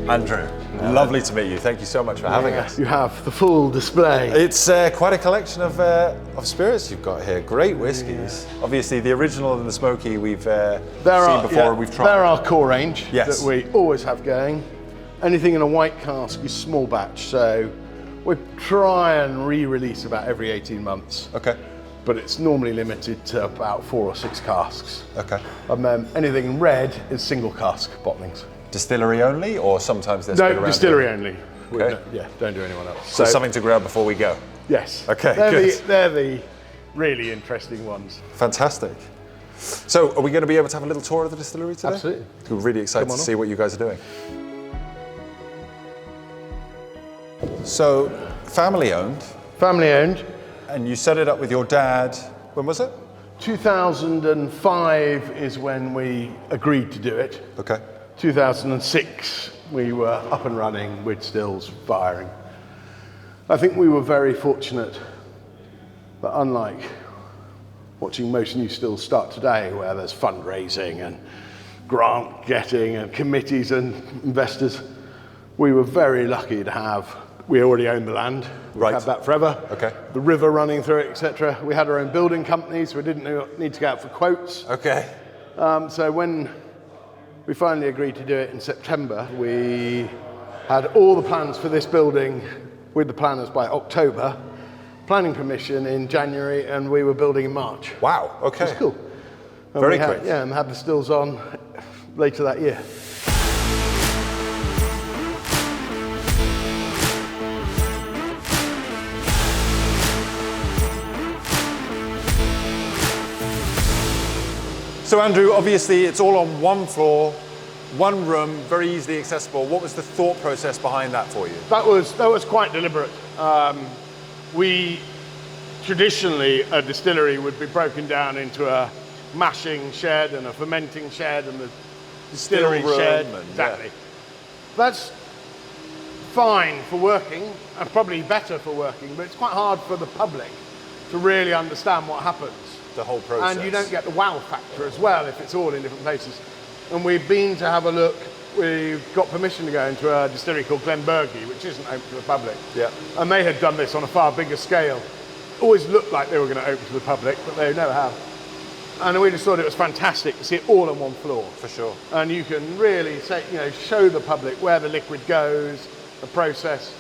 Andrew, lovely to meet you. Thank you so much for having us. You have the full display. It's quite a collection of spirits you've got here. Great whiskies. Yeah. Obviously, the original and the smoky we've seen before. We've tried. They're our core range that we always have going. Anything in a white cask is small batch, so we try and re-release about every 18 months. Okay. But it's normally limited to about 4 or 6 casks. Okay. Anything in red is single cask bottlings. Distillery only, or sometimes there's around distillery only. Okay. Don't do anyone else. So something to grab before we go. Yes. Okay, they're the really interesting ones. Fantastic. So are we going to be able to have a little tour of the distillery today? Absolutely. We're really excited to see what you guys are doing. So, family owned. Family owned. And you set it up with your dad, when was it? 2005 is when we agreed to do it. Okay. 2006 we were up and running with stills firing. I think we were very fortunate that unlike watching most new stills start today, where there's fundraising and grant getting and committees and investors, we were very lucky to have, we already owned the land. We've had that forever. Okay. The river running through it, etc. We had our own building company, so we didn't need to go out for quotes. Okay. So when we finally agreed to do it in September, we had all the plans for this building with the planners by October, planning permission in January, and we were building in March. Wow, okay. Which is cool. And very quick. Yeah, and had the stills on later that year. So Andrew, obviously it's all on one floor, one room, very easily accessible. What was the thought process behind that for you? That was quite deliberate. We traditionally, a distillery would be broken down into a mashing shed and a fermenting shed and the distillery shed. Exactly. That's fine for working, and probably better for working, but it's quite hard for the public to really understand what happens. The whole process. And you don't get the wow factor as well if it's all in different places. And we've been to have a look. We've got permission to go into a distillery called Glenbergie, which isn't open to the public. Yeah. And they had done this on a far bigger scale. Always looked like they were going to open to the public, but they never have. And we just thought it was fantastic to see it all on one floor. For sure. And you can really say, show the public where the liquid goes, the process.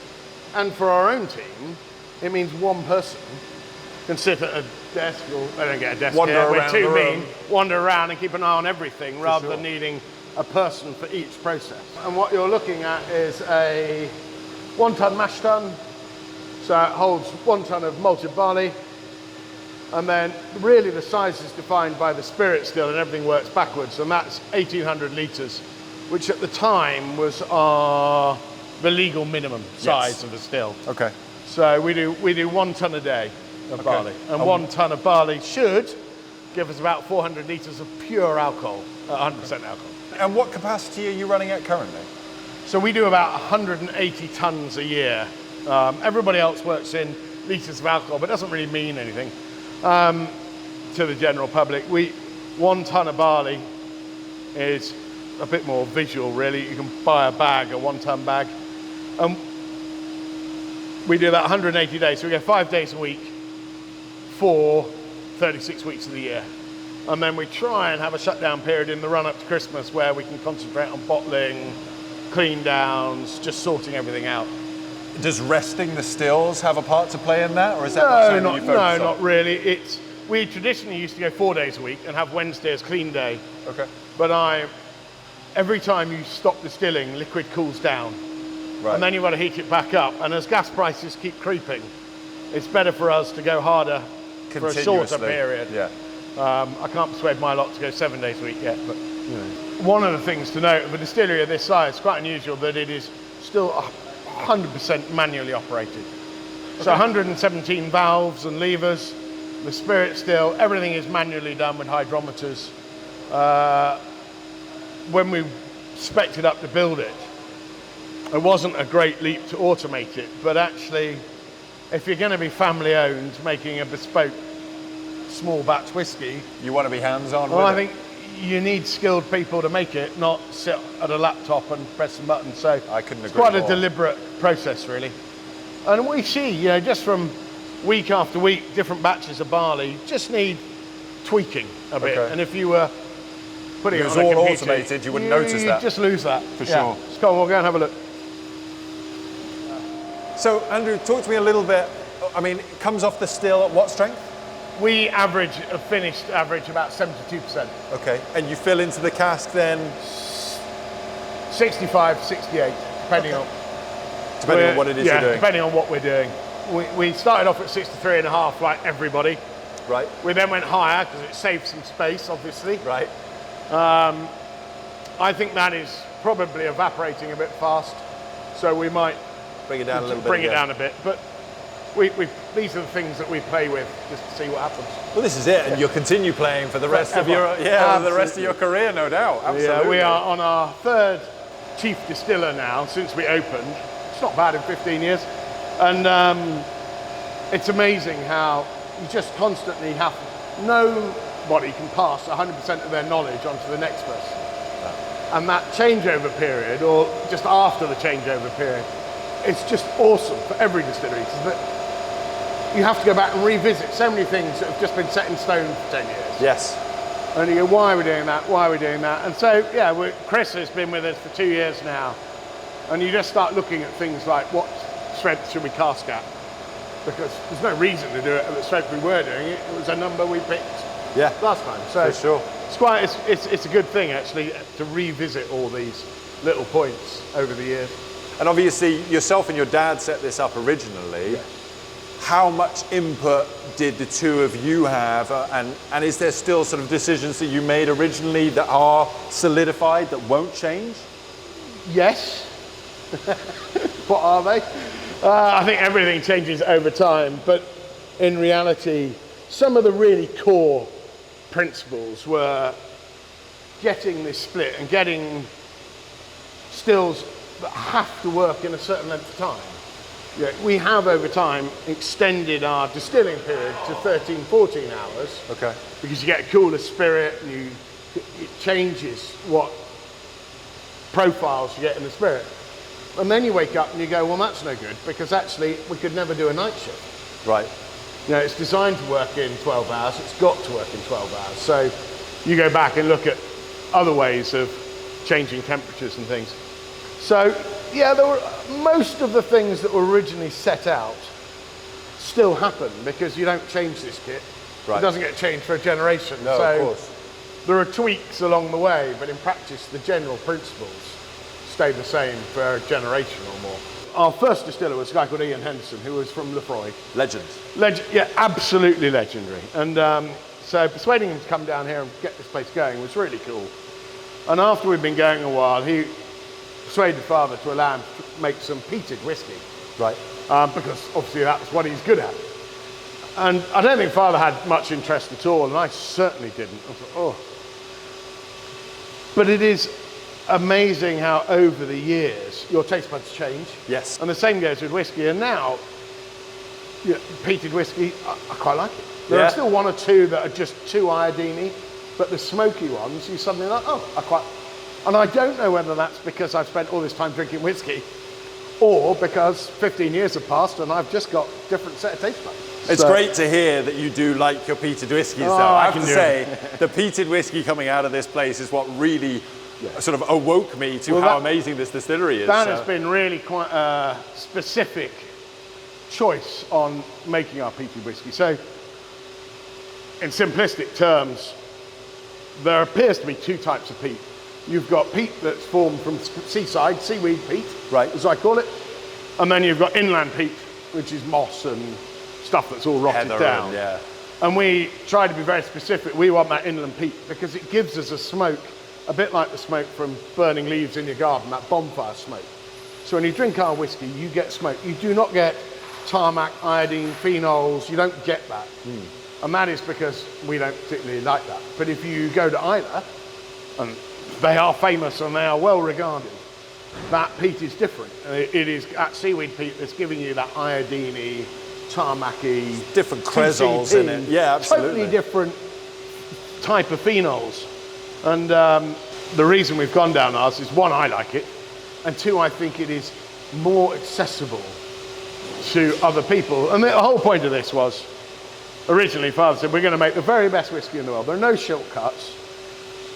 And for our own team, it means one person can sit at a desk, or they don't get a desk here, we're too mean, wander around and keep an eye on everything rather than needing a person for each process. And what you're looking at is a 1 ton mash tun, so it holds 1 ton of malted barley, and then really the size is defined by the spirit still and everything works backwards, and that's 1,800 litres, which at the time was the legal minimum size of a still. Okay. So we do 1 ton a day of barley, and 1 ton of barley should give us about 400 litres of pure alcohol, 100% alcohol. And what capacity are you running at currently? So we do about 180 tons a year. Everybody else works in litres of alcohol, but it doesn't really mean anything to the general public. 1 ton of barley is a bit more visual, really. You can buy a bag, a 1 ton bag. We do that 180 days, so we go 5 days a week for 36 weeks of the year. And then we try and have a shutdown period in the run up to Christmas where we can concentrate on bottling, clean downs, just sorting everything out. Does resting the stills have a part to play in that, or is that not something you focus on? No, not really. We traditionally used to go 4 days a week and have Wednesday as clean day. Okay. But every time you stop distilling, liquid cools down. Right. And then you've got to heat it back up. And as gas prices keep creeping, it's better for us to go harder for a shorter period. Yeah. I can't persuade my lot to go 7 days a week yet, but one of the things to note of a distillery of this size, it's quite unusual that it is still 100% manually operated. Okay. So 117 valves and levers, the spirit still, everything is manually done with hydrometers. When we spec'd it up to build it, it wasn't a great leap to automate it, but actually, if you're going to be family owned, making a bespoke small batch whiskey, you want to be hands-on with it. I think you need skilled people to make it, not sit at a laptop and press some buttons. So I couldn't agree it's quite more. a deliberate process, really. And we see, you know, just from week after week, different batches of barley just need tweaking a bit. Okay. And if you were putting If it it was on a all computer, automated, you wouldn't notice that. Just lose that. For sure. So come on, we'll go and have a look. So, Andrew, talk to me a little bit. I mean, it comes off the still at what strength? We average, a finished average, about 72%. Okay. And you fill into the cask then? 65, 68, depending on... Depending on what it is you're doing. Depending on what we're doing. We started off at 63.5, like everybody. Right. We then went higher because it saved some space, obviously. Right. I think that is probably evaporating a bit fast, so we might Bring it down a little bit. bring it down a bit. But these are the things that we play with just to see what happens. Well, this is it, and you'll continue playing for the rest of your the rest of your career, no doubt. Absolutely. Yeah, we are on our third chief distiller now since we opened. It's not bad in 15 years, and it's amazing how you just constantly have nobody can pass 100% of their knowledge onto the next person. And that changeover period, or just after the changeover period, it's just awesome for every distillery. You have to go back and revisit so many things that have just been set in stone for 10 years. Yes. And you go, why are we doing that? Why are we doing that? And so, yeah, Chris has been with us for 2 years now. And you just start looking at things like, what strength should we cask at? Because there's no reason to do it at the strength we were doing it. It was a number we picked last time. So for sure. It's a good thing, actually, to revisit all these little points over the years. And obviously, yourself and your dad set this up originally. Yeah. How much input did the two of you have? And is there still sort of decisions that you made originally that are solidified, that won't change? Yes. What are they? I think everything changes over time, but in reality, some of the really core principles were getting this split and getting stills that have to work in a certain length of time. Yeah, we have over time extended our distilling period to 13, 14 hours. Okay. Because you get a cooler spirit and it changes what profiles you get in the spirit. And then you wake up and you go, well, that's no good, because actually we could never do a night shift. Right. You know, it's designed to work in 12 hours, it's got to work in 12 hours. So you go back and look at other ways of changing temperatures and things. So, yeah, most of the things that were originally set out still happen because you don't change this kit. Right. It doesn't get changed for a generation. No, so of course. There are tweaks along the way, but in practice, the general principles stay the same for a generation or more. Our first distiller was a guy called Ian Henderson, who was from Lefroy. Legend. Yeah, absolutely legendary. And so persuading him to come down here and get this place going was really cool. And after we'd been going a while, he persuaded father to allow him to make some peated whiskey. Right. Because obviously that's what he's good at. And I don't think father had much interest at all, and I certainly didn't. I thought, oh. But it is amazing how over the years your taste buds change. Yes. And the same goes with whiskey. And now, peated whiskey, I quite like it. There are still one or two that are just too iodine-y, but the smoky ones, you suddenly like, oh, and I don't know whether that's because I've spent all this time drinking whiskey, or because 15 years have passed and I've just got a different set of taste buds. It's great to hear that you do like your peated whiskies, though. I have to say, the peated whiskey coming out of this place is what really sort of awoke me to how amazing this distillery is. That has been really quite a specific choice on making our peated whiskey. So, in simplistic terms, there appears to be two types of peat. You've got peat that's formed from seaside, seaweed peat, right, as I call it. And then you've got inland peat, which is moss and stuff that's all rotted down. And we try to be very specific. We want that inland peat because it gives us a smoke, a bit like the smoke from burning leaves in your garden, that bonfire smoke. So when you drink our whiskey, you get smoke. You do not get tarmac, iodine, phenols. You don't get that. And that is because we don't particularly like that. But if you go to Islay, and they are famous and they are well regarded, that peat is different. It is that seaweed peat that's giving you that iodine-y, tarmac-y, different cresols in it. Yeah, absolutely. Totally different type of phenols. And the reason we've gone down ours is, one, I like it, and two, I think it is more accessible to other people. And the whole point of this was, originally Father said, we're going to make the very best whiskey in the world. There are no shortcuts.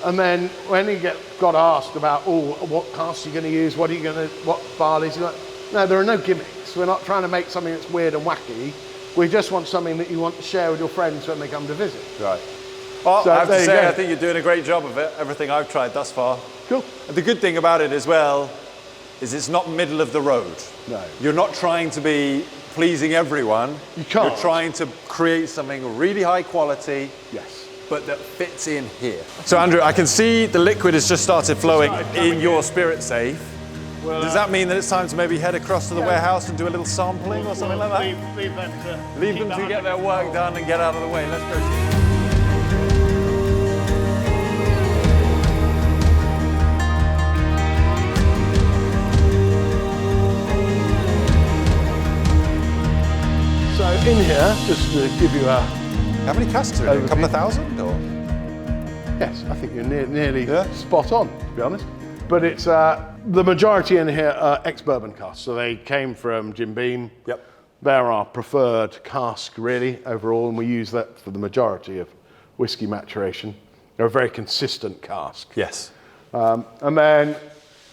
And then when he got asked about, what casks are you going to use, what barleys, you're like, no, there are no gimmicks. We're not trying to make something that's weird and wacky. We just want something that you want to share with your friends when they come to visit. Right. Well, so I have to say, I think you're doing a great job of it, everything I've tried thus far. Cool. And the good thing about it as well is it's not middle of the road. No. You're not trying to be pleasing everyone. You can't. You're trying to create something really high quality. Yes. But that fits in here. So Andrew, I can see the liquid has just started flowing in your spirit safe. Well, does that mean that it's time to maybe head across to the warehouse and do a little sampling or something like that? Leave them to get their work done and get out of the way. Let's go. So in here, just to give you a... How many casks are in? A couple of thousand? Or? Yes, I think you're nearly spot on, to be honest. But it's the majority in here are ex-bourbon casks. So they came from Jim Beam. Yep. They're our preferred cask, really, overall, and we use that for the majority of whiskey maturation. They're a very consistent cask. Yes. And then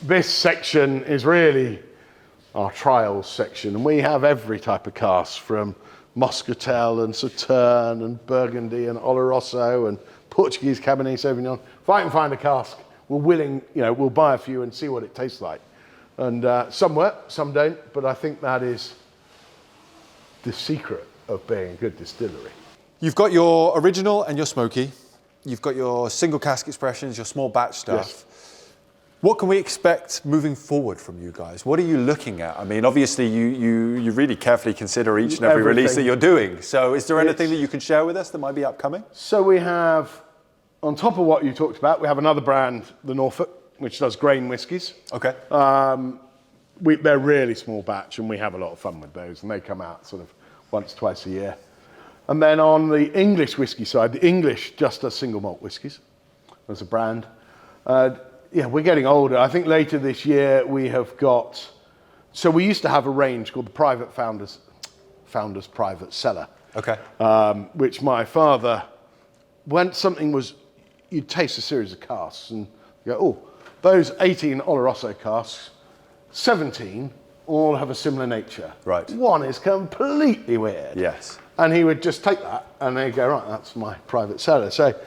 this section is really our trials section, and we have every type of cask, from Muscatel and Sauterne and Burgundy and Oloroso and Portuguese Cabernet Sauvignon. If I can find a cask, we'll buy a few and see what it tastes like. And some work, some don't, but I think that is the secret of being a good distillery. You've got your original and your smoky. You've got your single cask expressions, your small batch stuff. Yes. What can we expect moving forward from you guys? What are you looking at? I mean, obviously you really carefully consider each and every release that you're doing. So is there anything that you can share with us that might be upcoming? So we have, on top of what you talked about, we have another brand, the Norfolk, which does grain whiskies. Okay. They're really small batch, and we have a lot of fun with those, and they come out sort of once, twice a year. And then on the English whiskey side, the English just does single malt whiskies as a brand. We're getting older. I think later this year we have got, so we used to have a range called the Private Founders Private Cellar. Okay. Which my father, when something was, you'd taste a series of casks and you go, those 18 Oloroso casks, 17 all have a similar nature. Right. One is completely weird. Yes. And he would just take that and they'd go, right, that's my private cellar. So,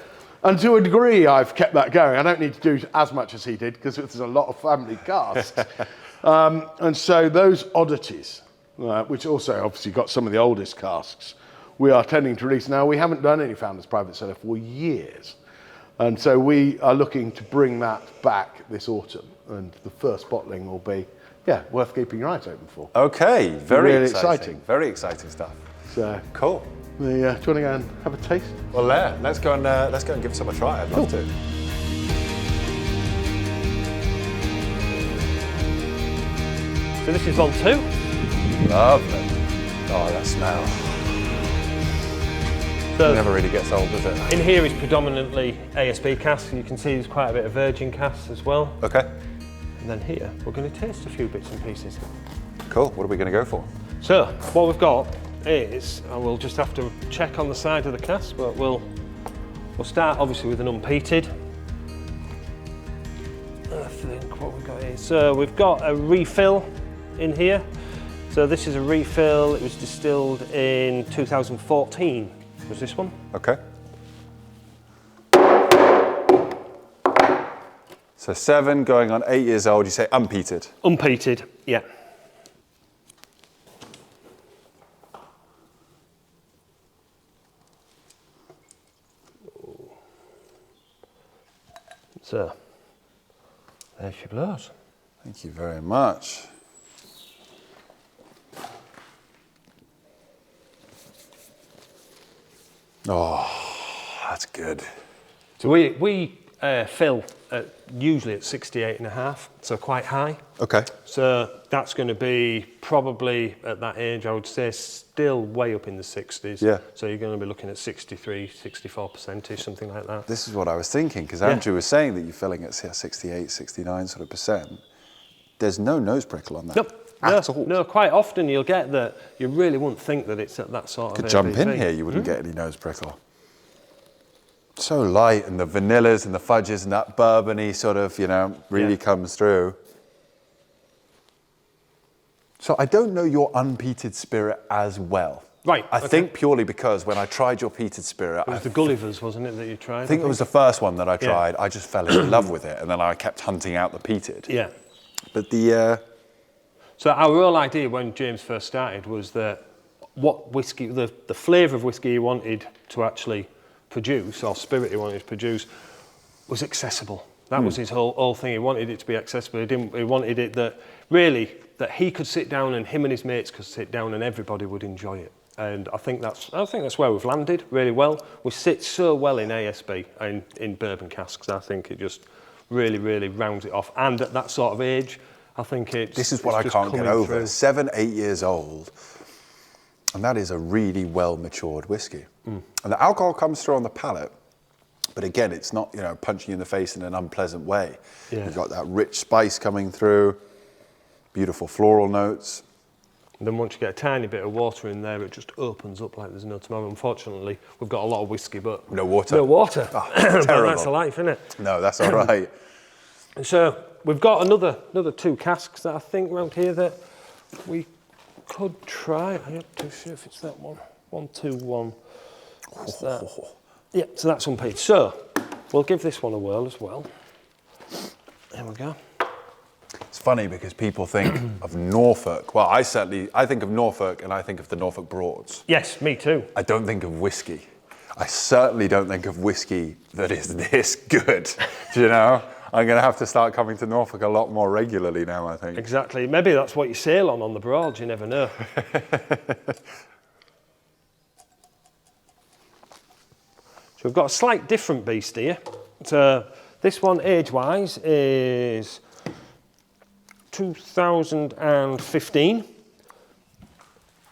and to a degree, I've kept that going. I don't need to do as much as he did because there's a lot of family casks. And so those oddities, which also obviously got some of the oldest casks, we are tending to release now. We haven't done any Founders Private Cellar for years. And so we are looking to bring that back this autumn. And the first bottling will be, worth keeping your eyes open for. Okay, very really exciting. Very exciting stuff. So cool. Do you want to go and have a taste? Well, let's go and give some a try. I'd love to. So this is on 2. Lovely. Oh, that smell. So it never really gets old, does it? In here is predominantly ASB casks. You can see there's quite a bit of virgin casks as well. Okay. And then here, we're going to taste a few bits and pieces. Cool. What are we going to go for? So, what we've got is, I will just have to check on the side of the cask, but we'll start obviously with an unpeated. I think what we've got here. So we've got a refill in here. So this is a refill. It was distilled in 2014. Was this one? Okay. So 7 going on 8 years old. You say unpeated? Unpeated, yeah. So, there she blows. Thank you very much. Oh, that's good. So we fill usually at 68.5, so quite high. Okay. So that's going to be probably at that age, I would say, still way up in the 60s. Yeah. So you're going to be looking at 63, 64%, something like that. This is what I was thinking, because Andrew was saying that you're filling at 68, 69 sort of percent. There's no nose prickle on that. Nope. At all. No, quite often you'll get that. You really wouldn't think that it's at that sort of Could jump in ABV. here, you wouldn't get any nose prickle. So light, and the vanillas and the fudges and that bourbony sort of, you know, really comes through. So I don't know your unpeated spirit as well. Right. I think purely because when I tried your peated spirit, It was the Gullivers, wasn't it, that you tried? I think it was the first one that I tried. I just fell in love with it, and then I kept hunting out the peated. Yeah. But the So our real idea when James first started was that what whiskey, the flavour of whiskey he wanted to actually produce, or spirit he wanted to produce, was accessible. That was his whole thing. He wanted it to be accessible. He wanted it that really that he could sit down and him and his mates could sit down and everybody would enjoy it. And I think that's where we've landed really well. We sit so well in ASB and in bourbon casks. I think it just really, really rounds it off. And at that sort of age, I think this is what I can't get over. 7, 8 years old, and that is a really well-matured whiskey. And the alcohol comes through on the palate, but again, it's not, you know, punching you in the face in an unpleasant way. Yeah. You've got that rich spice coming through, beautiful floral notes. And then once you get a tiny bit of water in there, it just opens up like there's no tomorrow. Unfortunately, we've got a lot of whiskey, but no water. No water. Oh, but terrible. that's a life, isn't it? No, that's all right. So we've got another 2 casks that I think around here that we could try. I'm not too sure if it's that one. 1, 2, 1. What's that? Yeah, so that's unpeated. So we'll give this one a whirl as well. There we go. It's funny because people think of Norfolk. Well, I think of Norfolk and I think of the Norfolk Broads. Yes, me too. I don't think of whiskey. I certainly don't think of whiskey that is this good. Do you know? I'm going to have to start coming to Norfolk a lot more regularly now, I think. Exactly. Maybe that's what you sail on the Broads, you never know. So we've got a slight different beast here. So this one, age-wise, is 2015.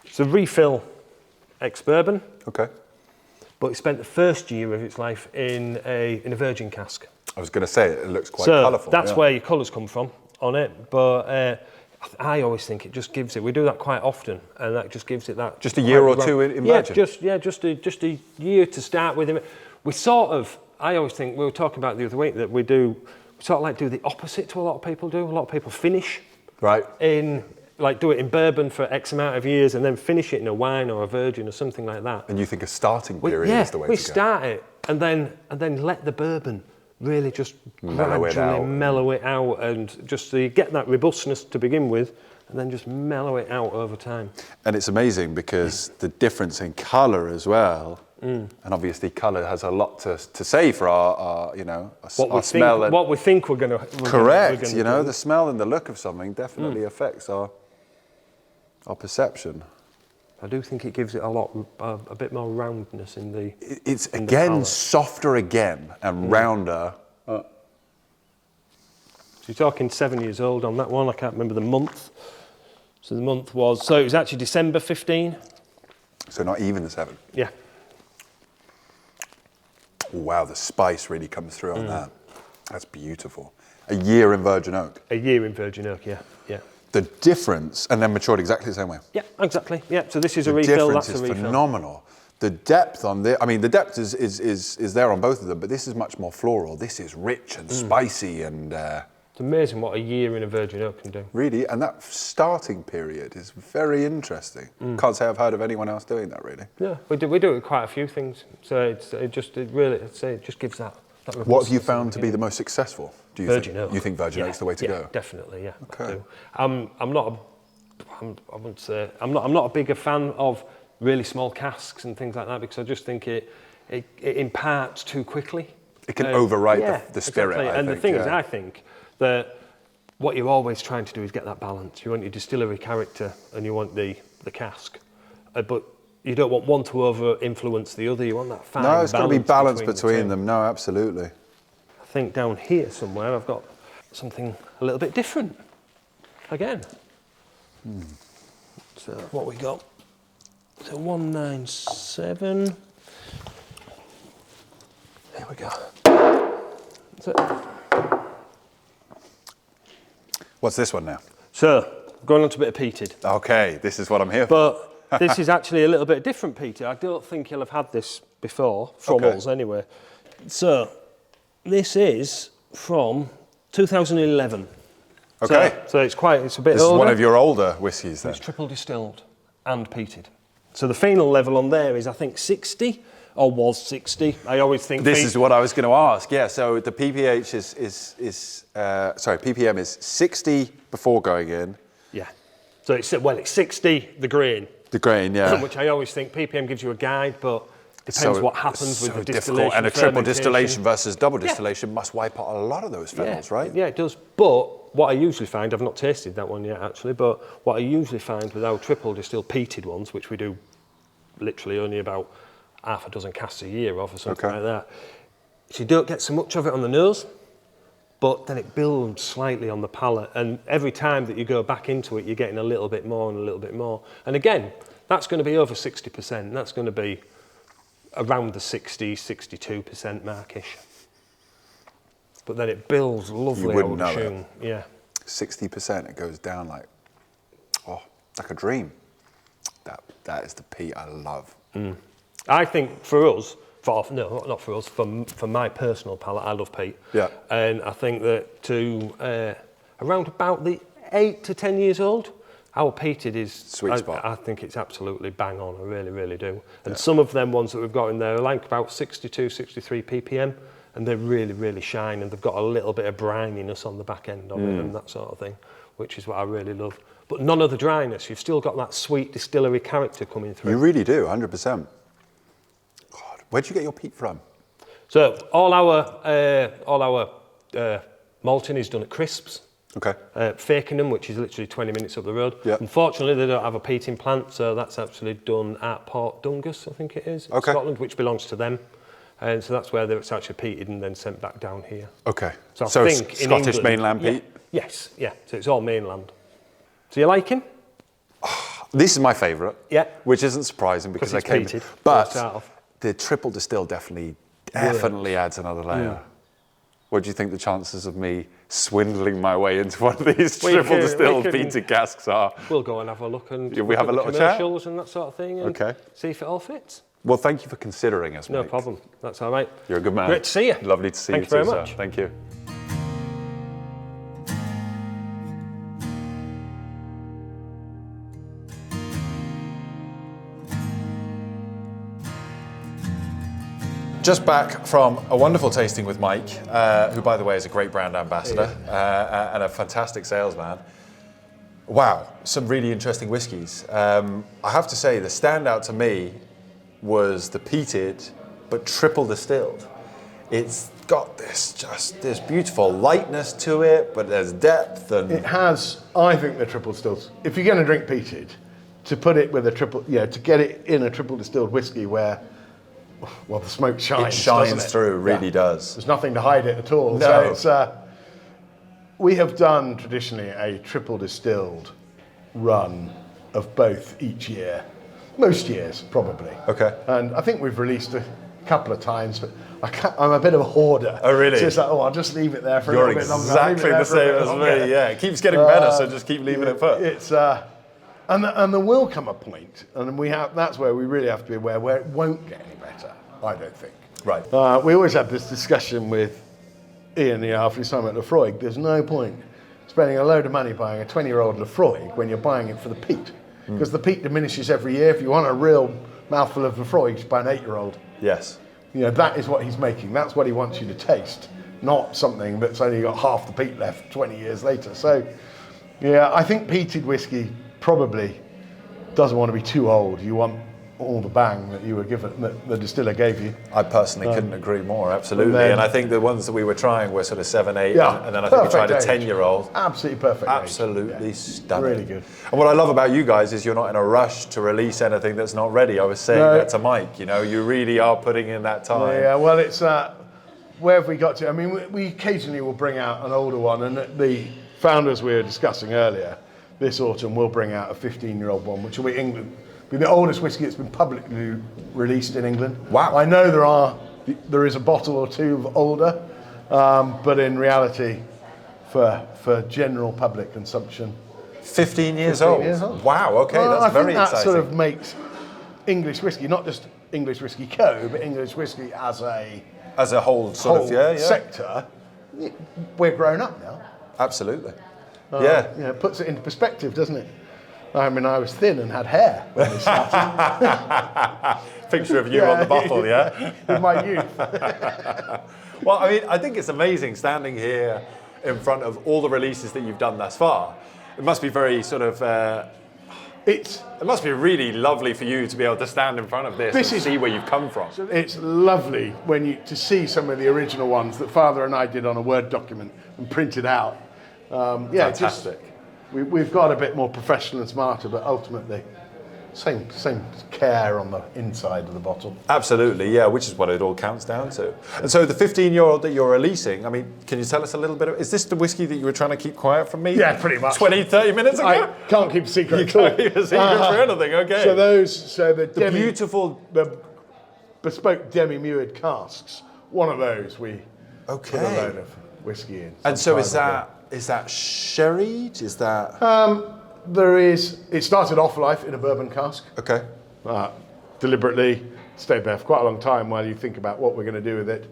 It's a refill ex-bourbon. Okay. But it spent the first year of its life in a virgin cask. I was going to say, it looks quite colourful. That's where your colours come from on it. But I always think it just gives it. We do that quite often, and that just gives it that. Just a year or two in virgin. Just a year to start with. We sort of. I always think we were talking about the other week that we sort of like do the opposite to a lot of people do. A lot of people finish right in. Like do it in bourbon for X amount of years and then finish it in a wine or a virgin or something like that. And you think a starting period is the way to go? We start it and then let the bourbon really just gradually mellow it out, and just so you get that robustness to begin with, and then just mellow it out over time. And it's amazing because the difference in colour as well, and obviously colour has a lot to say for our smell. What we think we're going to. Correct. The smell and the look of something definitely affects our perception. I do think it gives it a bit more roundness in the. It's again softer again and rounder. So you're talking 7 years old on that one. I can't remember the month. So the month was it was actually December 15. So not even the 7. Yeah. Oh, wow, the spice really comes through on that. That's beautiful. A year in virgin oak. A year in virgin oak, yeah. The difference, and then matured exactly the same way. Yeah, exactly. Yeah, so this is a refill, that's a refill. The difference is phenomenal. The depth on the depth is there on both of them, but this is much more floral. This is rich and spicy and... It's amazing what a year in a virgin oak can do. Really, and that starting period is very interesting. Can't say I've heard of anyone else doing that, really. Yeah, we do it with quite a few things. So it just gives that what have you found to be the most successful? Do you virgin oak. You think virgin oak's the way to go? Definitely, yeah. Okay. I'm not a bigger fan of really small casks and things like that, because I just think it imparts too quickly. It can override the spirit. Exactly. And the thing is, I think that what you're always trying to do is get that balance. You want your distillery character and you want the cask, but you don't want one to over influence the other. You want that fine balance. No, it's got to be balanced between them. No, absolutely. I think down here somewhere I've got something a little bit different again. So what we got? So 197. There we go. So, What's this one now? so going on to a bit of peated. Okay, this is what I'm here for. But this is actually a little bit different peated. I don't think you'll have had this before, from Okay. us anyway. So this is from 2011. Okay. So it's a bit This older. is one of your older whiskies then. It's triple distilled and peated. So the phenol level on there is, I think, 60, or was 60. I always think This is what I was going to ask. Yeah, so the ppH ppm is 60 before going in. Yeah. So it's 60 the grain, The grain, yeah. which I always think ppm gives you a guide, but depends what happens with the distillation. Difficult. And a triple fermentation. distillation versus double distillation must wipe out a lot of those phenols, right? Yeah, it does. But what I usually find, I've not tasted that one yet actually, but what I usually find with our triple distilled peated ones, which we do literally only about half a dozen casts a year of or something like that, is you don't get so much of it on the nose, but then it builds slightly on the palate, and every time that you go back into it, you're getting a little bit more and a little bit more. And again, that's going to be over 60%. That's going to be around the 60, 62% markish. But then it builds lovely wouldn't old know tune. Yeah. 60%, it goes down like a dream. That is the peat I love. I think for us, not for us, for my personal palate, I love peat. Yeah. And I think that to around about the 8 to 10 years old, our peated is Sweet spot. I think it's absolutely bang on. I really, really do. And some of them ones that we've got in there are like about 62, 63 ppm, and they really, really shine, and they've got a little bit of brininess on the back end of it and that sort of thing, which is what I really love. But none of the dryness. You've still got that sweet distillery character coming through. You really do, 100%. God, where'd you get your peat from? So all our malting is done at Crisps. Okay. Fakenham, which is literally 20 minutes up the road. Yep. Unfortunately, they don't have a peating plant, so that's actually done at Port Dungus, I think it is, in Okay. Scotland, which belongs to them. And so that's where it's actually peated and then sent back down here. Okay. So I it's think in Scottish England, mainland yeah, peat? Yes, yeah. So it's all mainland. So you like him? This is my favourite. Yeah. Which isn't surprising because I it's came. peated, But to start off. the triple distill definitely adds another layer. What do you think the chances of me swindling my way into one of these triple distilled peated casks are? We'll go and have a look and Yeah, we have look a at the little chat? commercials and that sort of thing, and Okay. see if it all fits. Well, thank you for considering us, No mate. problem. That's all right. You're a good man. Great to see you. Lovely to see Thank you you too, very much. sir. Thank you. Just back from a wonderful tasting with Mike, who, by the way, is a great brand ambassador and a fantastic salesman. Wow, some really interesting whiskies. I have to say, the standout to me was the peated, but triple distilled. It's got this beautiful lightness to it, but there's depth and It has, I think, the triple stills. If you're going to drink peated, to put it with a triple, to get it in a triple distilled whiskey where, well, the smoke shines. it shines doesn't it? through, really does. There's nothing to hide it at all. No. So it's, we have done traditionally a triple distilled run of both each year. Most years, probably. Okay. And I think we've released a couple of times, but I'm a bit of a hoarder. Oh, really? So it's like, I'll just leave it there for a You're little bit longer. exactly the same as me, yeah. It keeps getting better, so just keep leaving it put. It's, and there will come a point, and that's where we really have to be aware, where it won't get any better, I don't think. Right. We always have this discussion with Ian, after his time at Lefroy. There's no point spending a load of money buying a 20-year-old Lefroy when you're buying it for the peat. Because the peat diminishes every year. If you want a real mouthful of Lefroy, you should buy an 8-year-old. Yes. That is what he's making. That's what he wants you to taste, not something that's only got half the peat left 20 years later. So, yeah, I think peated whiskey probably doesn't want to be too old. You want all the bang that you were given, that the distiller gave you. I personally couldn't agree more, absolutely. and then- And I think the ones that we were trying were sort of 7, 8, Yeah, and then I think we tried a perfect age. 10-year-old. Absolutely perfect. age. Absolutely Yeah. stunning. Really good. And what I love about you guys is you're not in a rush to release anything that's not ready. I was saying No. that to Mike, you really are putting in that time. Yeah, well, it's where have we got to? I mean, we occasionally will bring out an older one, and the founders we were discussing earlier, this autumn we'll bring out a 15-year-old one, which will be the oldest whiskey that's been publicly released in England. Wow. I know there is a bottle or two of older, but in reality, for general public consumption, 15 years 15 old. years old. Wow, okay, that's very I think that exciting. sort of makes English whiskey, not just English Whisky Co., but English whiskey as a whole sort of, yeah. sector. We're grown up now. Absolutely. Yeah. You know, it puts it into perspective, doesn't it? I mean, I was thin and had hair when we started. Picture of you on the bottle, yeah? In my youth. Well, I mean, I think it's amazing standing here in front of all the releases that you've done thus far. It must be very sort of, it must be really lovely for you to be able to stand in front of this and see where you've come from. It's lovely to see some of the original ones that Father and I did on a Word document and printed out. Fantastic. We've got a bit more professional and smarter, but ultimately, same care on the inside of the bottle. Absolutely, yeah, which is what it all counts down to. And so the 15-year-old that you're releasing, I mean, can you tell us a little bit is this the whiskey that you were trying to keep quiet from me? Yeah, pretty much. 20, 30 minutes ago? I can't keep a secret. You can't keep a secret for anything, okay. So the bespoke demi-muid casks, one of those we put a load of whiskey in. And so is that sherried? Is that... It started off life in a bourbon cask. Okay. Deliberately stayed there for quite a long time while you think about what we're going to do with it.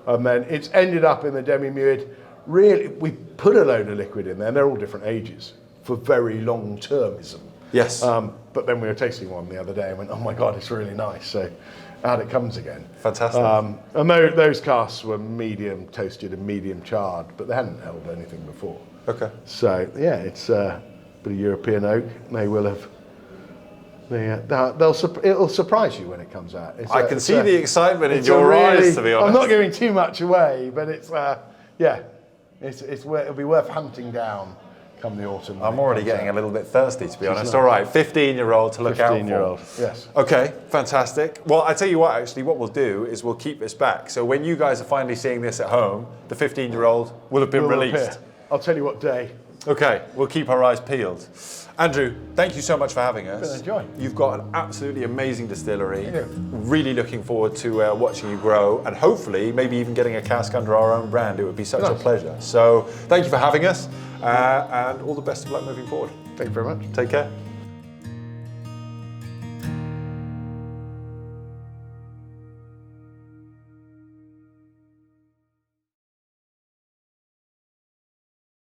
And then it's ended up in the demi-muid. Really, we put a load of liquid in there, and they're all different ages for very long-termism. Yes. But then we were tasting one the other day and went, oh my God, it's really nice. So out it comes again. Fantastic. And those casks were medium toasted and medium charred, but they hadn't held anything before. Okay. So yeah, it's a bit of European oak. They will have. It'll surprise you when it comes out. I can see the excitement in your eyes, to be honest. I'm not giving too much away, but it'll be worth hunting down come the autumn. I'm already getting a little bit thirsty, to be honest. All right, 15-year-old to look out for. 15-year-old, yes. Okay, fantastic. Well, I tell you what, actually, what we'll do is we'll keep this back. So when you guys are finally seeing this at home, the 15-year-old will have been released. I'll tell you what day. Okay, we'll keep our eyes peeled. Andrew, thank you so much for having us. It's been a joy. You've got an absolutely amazing distillery. Yeah. Really looking forward to watching you grow, and hopefully maybe even getting a cask under our own brand. It would be such a pleasure. So thank you for having us, and all the best of luck moving forward. Thank you very much. Take care.